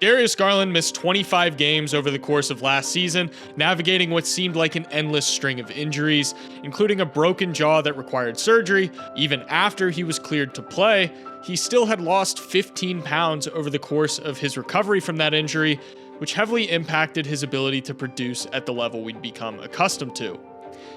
Darius Garland missed 25 games over the course of last season, navigating what seemed like an endless string of injuries, including a broken jaw that required surgery. Even after he was cleared to play, he still had lost 15 pounds over the course of his recovery from that injury, which heavily impacted his ability to produce at the level we'd become accustomed to.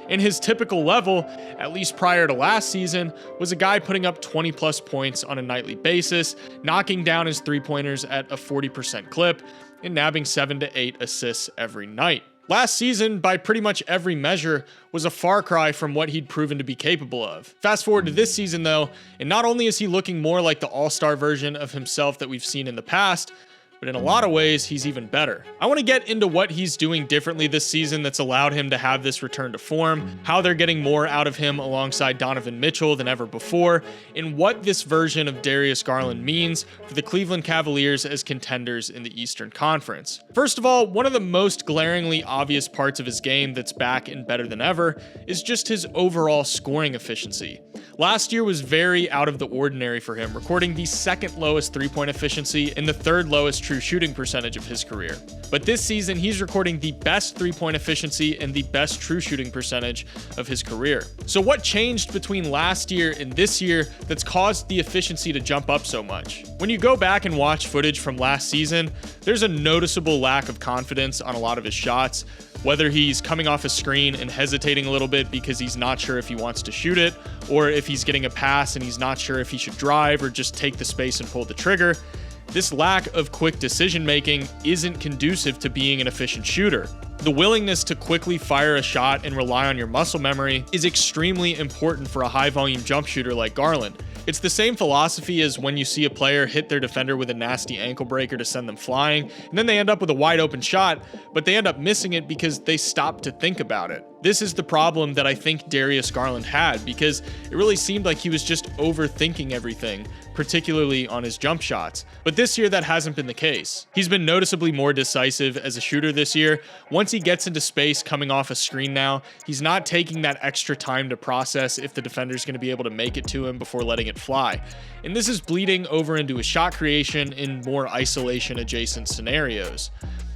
And his typical level, at least prior to last season, was a guy putting up 20 plus points on a nightly basis, knocking down his three-pointers at a 40% clip, and nabbing 7 to 8 assists every night. Last season, by pretty much every measure, was a far cry from what he'd proven to be capable of. Fast forward to this season though, and not only is he looking more like the all-star version of himself that we've seen in the past, but in a lot of ways, he's even better. I want to get into what he's doing differently this season that's allowed him to have this return to form, how they're getting more out of him alongside Donovan Mitchell than ever before, and what this version of Darius Garland means for the Cleveland Cavaliers as contenders in the Eastern Conference. First of all, one of the most glaringly obvious parts of his game that's back and better than ever is just his overall scoring efficiency. Last year was very out of the ordinary for him, recording the second lowest three-point efficiency and the third lowest true shooting percentage of his career. But this season, he's recording the best three-point efficiency and the best true shooting percentage of his career. So what changed between last year and this year that's caused the efficiency to jump up so much? When you go back and watch footage from last season, there's a noticeable lack of confidence on a lot of his shots, whether he's coming off a screen and hesitating a little bit because he's not sure if he wants to shoot it, or if he's getting a pass and he's not sure if he should drive or just take the space and pull the trigger. This lack of quick decision making isn't conducive to being an efficient shooter. The willingness to quickly fire a shot and rely on your muscle memory is extremely important for a high volume jump shooter like Garland. It's the same philosophy as when you see a player hit their defender with a nasty ankle breaker to send them flying, and then they end up with a wide open shot, but they end up missing it because they stopped to think about it. This is the problem that I think Darius Garland had, because it really seemed like he was just overthinking everything, particularly on his jump shots. But this year that hasn't been the case. He's been noticeably more decisive as a shooter this year. Once he gets into space coming off a screen now, he's not taking that extra time to process if the defender's going to be able to make it to him before letting it fly. And this is bleeding over into his shot creation in more isolation adjacent scenarios.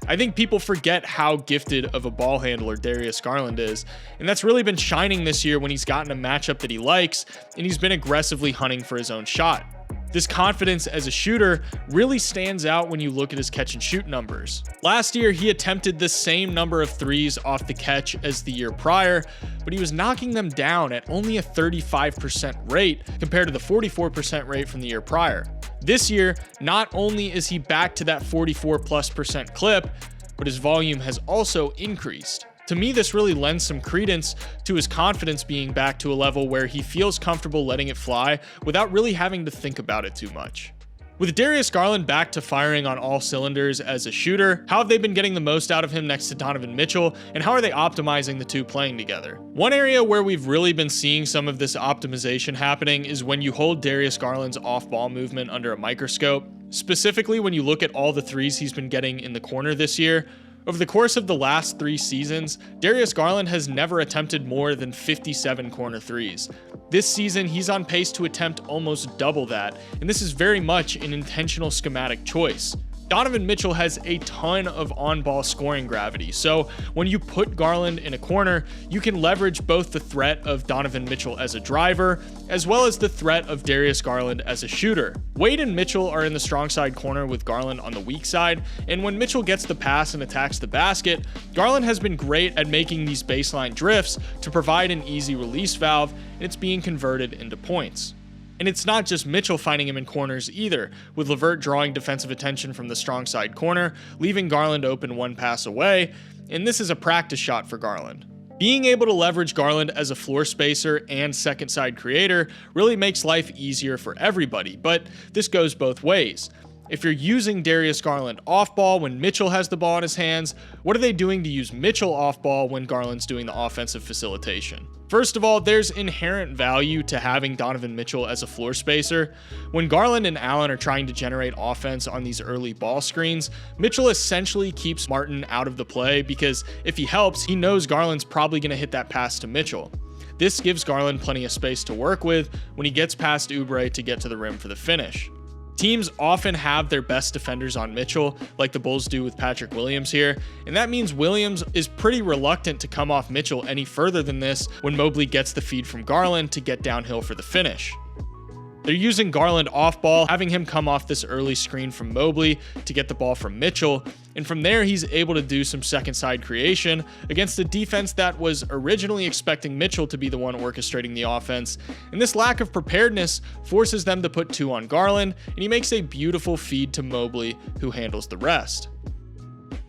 I think people forget how gifted of a ball handler Darius Garland is, and that's really been shining this year when he's gotten a matchup that he likes, and he's been aggressively hunting for his own shot. This confidence as a shooter really stands out when you look at his catch and shoot numbers. Last year, he attempted the same number of threes off the catch as the year prior, but he was knocking them down at only a 35% rate compared to the 44% rate from the year prior. This year, not only is he back to that 44+% clip, but his volume has also increased. To me, this really lends some credence to his confidence being back to a level where he feels comfortable letting it fly without really having to think about it too much. With Darius Garland back to firing on all cylinders as a shooter, how have they been getting the most out of him next to Donovan Mitchell, and how are they optimizing the two playing together? One area where we've really been seeing some of this optimization happening is when you hold Darius Garland's off-ball movement under a microscope. Specifically, when you look at all the threes he's been getting in the corner this year. Over the course of the last 3 seasons, Darius Garland has never attempted more than 57 corner threes. This season, he's on pace to attempt almost double that, and this is very much an intentional schematic choice. Donovan Mitchell has a ton of on-ball scoring gravity, so when you put Garland in a corner, you can leverage both the threat of Donovan Mitchell as a driver, as well as the threat of Darius Garland as a shooter. Wade and Mitchell are in the strong side corner with Garland on the weak side, and when Mitchell gets the pass and attacks the basket, Garland has been great at making these baseline drifts to provide an easy release valve, and it's being converted into points. And it's not just Mitchell finding him in corners either, with LeVert drawing defensive attention from the strong side corner, leaving Garland open one pass away, and this is a practice shot for Garland. Being able to leverage Garland as a floor spacer and second side creator really makes life easier for everybody, but this goes both ways. If you're using Darius Garland off ball when Mitchell has the ball in his hands, what are they doing to use Mitchell off ball when Garland's doing the offensive facilitation? First of all, there's inherent value to having Donovan Mitchell as a floor spacer. When Garland and Allen are trying to generate offense on these early ball screens, Mitchell essentially keeps Martin out of the play because if he helps, he knows Garland's probably going to hit that pass to Mitchell. This gives Garland plenty of space to work with when he gets past Oubre to get to the rim for the finish. Teams often have their best defenders on Mitchell, like the Bulls do with Patrick Williams here, and that means Williams is pretty reluctant to come off Mitchell any further than this when Mobley gets the feed from Garland to get downhill for the finish. They're using Garland off ball, having him come off this early screen from Mobley to get the ball from Mitchell, and from there he's able to do some second side creation against a defense that was originally expecting Mitchell to be the one orchestrating the offense, and this lack of preparedness forces them to put 2 on Garland, and he makes a beautiful feed to Mobley, who handles the rest.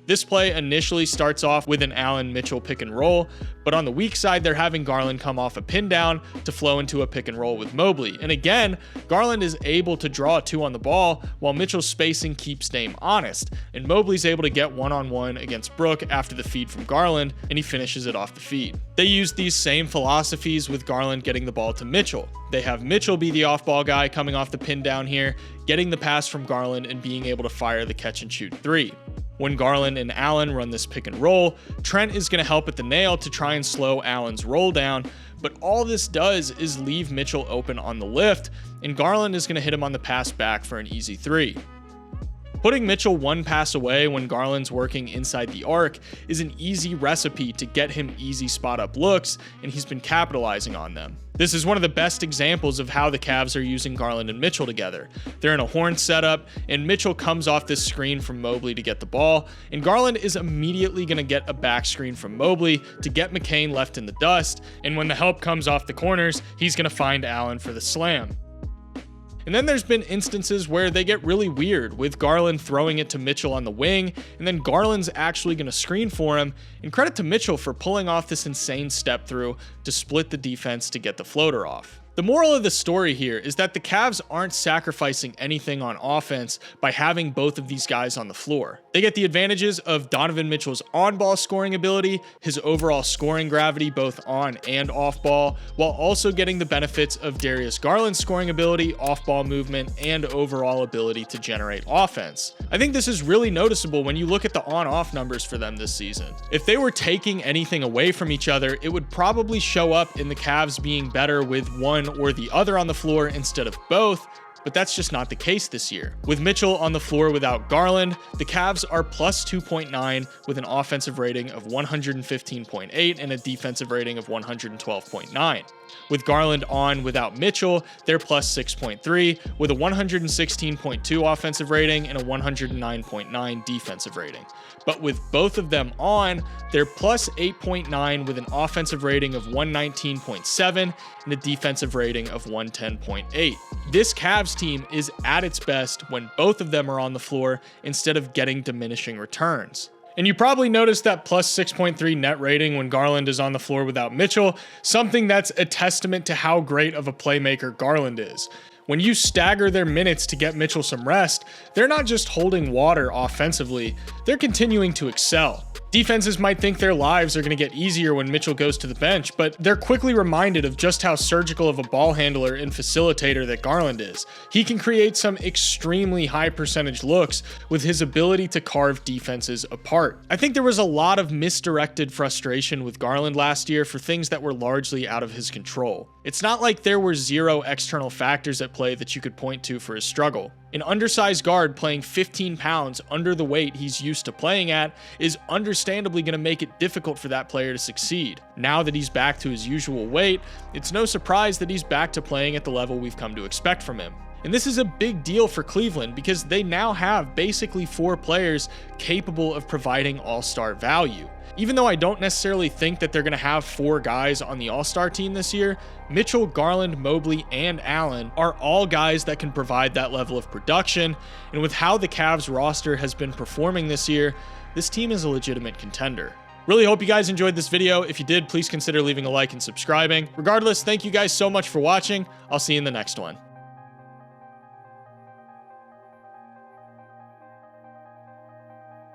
This play initially starts off with an Allen-Mitchell pick and roll, but on the weak side, they're having Garland come off a pin down to flow into a pick and roll with Mobley. And again, Garland is able to draw a 2 on the ball while Mitchell's spacing keeps Dame honest. And Mobley's able to get 1-on-1 against Brook after the feed from Garland, and he finishes it off the feed. They use these same philosophies with Garland getting the ball to Mitchell. They have Mitchell be the off-ball guy coming off the pin down here, getting the pass from Garland and being able to fire the catch and shoot 3. When Garland and Allen run this pick and roll, Trent is going to help at the nail to try and slow Allen's roll down, but all this does is leave Mitchell open on the lift, and Garland is going to hit him on the pass back for an easy 3. Putting Mitchell 1 pass away when Garland's working inside the arc is an easy recipe to get him easy spot up looks, and he's been capitalizing on them. This is one of the best examples of how the Cavs are using Garland and Mitchell together. They're in a horn setup, and Mitchell comes off this screen from Mobley to get the ball, and Garland is immediately going to get a back screen from Mobley to get McCain left in the dust, and when the help comes off the corners, he's going to find Allen for the slam. And then there's been instances where they get really weird, with Garland throwing it to Mitchell on the wing, and then Garland's actually going to screen for him, and credit to Mitchell for pulling off this insane step through to split the defense to get the floater off. The moral of the story here is that the Cavs aren't sacrificing anything on offense by having both of these guys on the floor. They get the advantages of Donovan Mitchell's on-ball scoring ability, his overall scoring gravity both on and off ball, while also getting the benefits of Darius Garland's scoring ability, off-ball movement, and overall ability to generate offense. I think this is really noticeable when you look at the on-off numbers for them this season. If they were taking anything away from each other, it would probably show up in the Cavs being better with one or the other on the floor instead of both, but that's just not the case this year. With Mitchell on the floor without Garland, the Cavs are plus 2.9 with an offensive rating of 115.8 and a defensive rating of 112.9. With Garland on without Mitchell, they're plus 6.3 with a 116.2 offensive rating and a 109.9 defensive rating. But with both of them on, they're plus 8.9 with an offensive rating of 119.7 and a defensive rating of 110.8. This Cavs team is at its best when both of them are on the floor instead of getting diminishing returns. And you probably noticed that plus 6.3 net rating when Garland is on the floor without Mitchell, something that's a testament to how great of a playmaker Garland is. When you stagger their minutes to get Mitchell some rest, they're not just holding water offensively, they're continuing to excel. Defenses might think their lives are going to get easier when Mitchell goes to the bench, but they're quickly reminded of just how surgical of a ball handler and facilitator that Garland is. He can create some extremely high percentage looks with his ability to carve defenses apart. I think there was a lot of misdirected frustration with Garland last year for things that were largely out of his control. It's not like there were 0 external factors at play that you could point to for his struggle. An undersized guard playing 15 pounds under the weight he's used to playing at is understandably going to make it difficult for that player to succeed. Now that he's back to his usual weight, it's no surprise that he's back to playing at the level we've come to expect from him. And this is a big deal for Cleveland because they now have basically 4 players capable of providing all-star value. Even though I don't necessarily think that they're going to have 4 guys on the all-star team this year, Mitchell, Garland, Mobley, and Allen are all guys that can provide that level of production, and with how the Cavs roster has been performing this year, this team is a legitimate contender. Really hope you guys enjoyed this video. If you did, please consider leaving a like and subscribing. Regardless, thank you guys so much for watching. I'll see you in the next one.